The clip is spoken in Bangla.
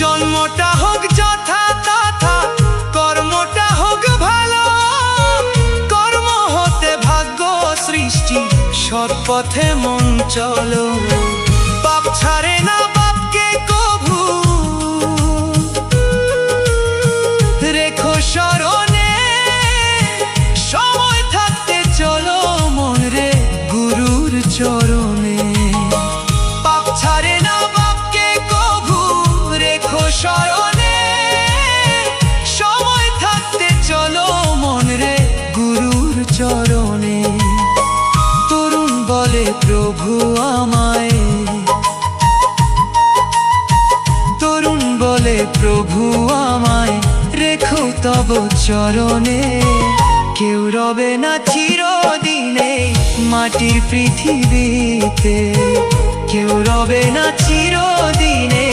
জন্মটা হোক যথা তথা, কর্মটা হোক ভালো, কর্ম হতে ভাগ্য সৃষ্টি, সৎ পথে মন চলো। পাপ ছাড়ে না বাপকে কভু, রেখো স্মরণে, সময় থাকতে চলো মন রে গুরুর চরণে। পাপ ছাড়ে না বাপকে কভু, রেখো স্মরণে, সময় থাকতে চলো মন রে গুরুর চরণে। তরুণ বলে প্রভু আমায়, তরুণ বলে প্রভু আমায়, রেখো তব চরণে। কেউ রবে না চিরদিনে মাটির পৃথিবীতে, কেউ রবে না চিরদিনে।